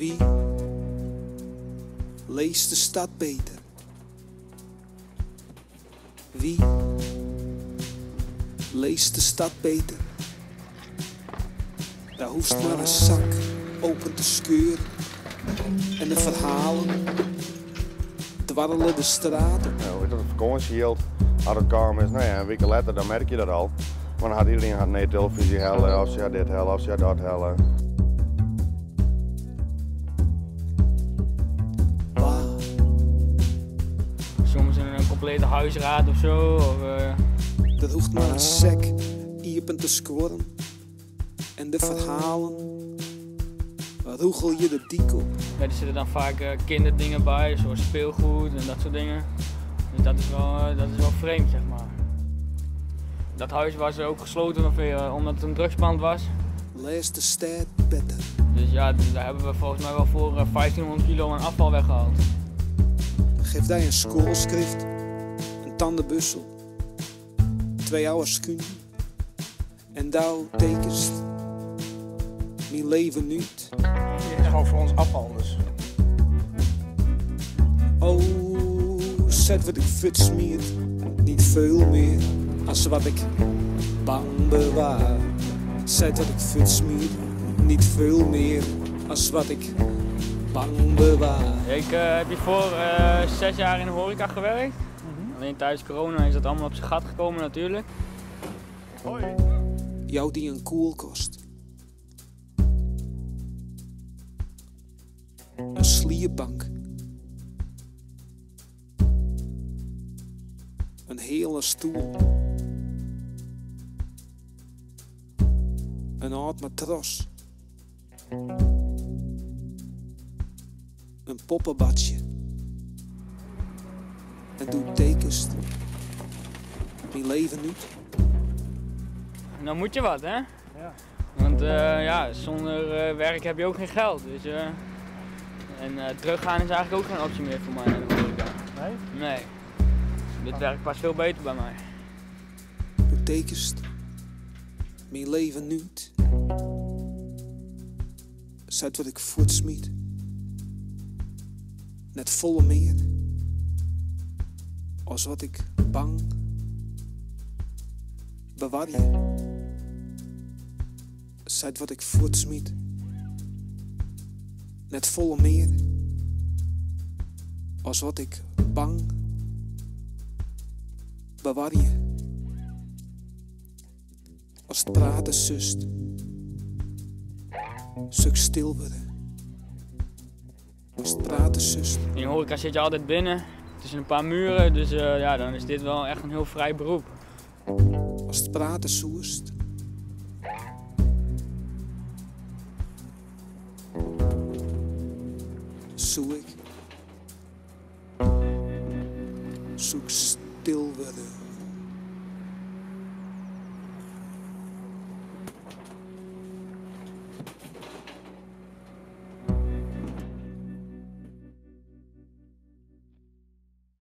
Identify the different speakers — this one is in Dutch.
Speaker 1: Wie leest de stad beter? Wie leest de stad beter? Daar hoeft maar een zak open te scheuren en de verhalen dwarrelen de straten.
Speaker 2: Nou, weet je, de vakantie hield, had het kalm is, nou ja, een week later dan merk je dat al. Maar dan had iedereen nee televisie hellen, of ze had dit hellen, of ze had dat hellen.
Speaker 3: Soms een complete huisraad of zo.
Speaker 1: Dat hoeft maar een sec iepen te scoren en de verhalen roegel je de dik op.
Speaker 3: Ja, er zitten dan vaak kinderdingen bij, zoals speelgoed en dat soort dingen. Dus dat is wel vreemd, zeg maar. Dat huis was ook gesloten omdat het een drugspand was.
Speaker 1: Lees de stad beter.
Speaker 3: Dus ja, daar hebben we volgens mij wel voor 1500 kilo aan afval weggehaald.
Speaker 1: Geef daar een schoolschrift, een tandenbussel, 2 oude schoenen en douw tekens mijn leven niet.
Speaker 4: Het is gewoon voor ons afval dus.
Speaker 1: Oh, zet wat ik futsmiert, niet veel meer als wat ik bang bewaar. Zet wat ik futsmiert, niet veel meer als wat ik bang bewaar.
Speaker 3: Ik heb hiervoor 6 jaar in de horeca gewerkt. Alleen tijdens corona is dat allemaal op zijn gat gekomen natuurlijk.
Speaker 2: Hoi.
Speaker 1: Jou die een koelkast. Een slierbank. Een hele stoel. Een oud matras. Een poppenbadje. En doe tekens. Mijn leven niet.
Speaker 3: Dan moet je wat, hè?
Speaker 4: Ja.
Speaker 3: Want ja, zonder werk heb je ook geen geld. Dus, en teruggaan is eigenlijk ook geen optie meer voor mij naar de horeca.
Speaker 4: Nee?
Speaker 3: Nee. Dit werkt pas veel beter bij mij.
Speaker 1: Doe tekens. Mijn leven niet. Zet wat ik voortsmiet. Net volle meer. Als wat ik bang bewaar je. Zet wat ik voortsmiet. Net volle meer. Als wat ik bang bewaar je. Als het praten zust. Stuk stil worden. Als het praten zust.
Speaker 3: In de horeca zit je altijd binnen, tussen een paar muren, dus ja, dan is dit wel echt een heel vrij beroep.
Speaker 1: Als het praten zoest. Zoek ik. Zoek stil worden.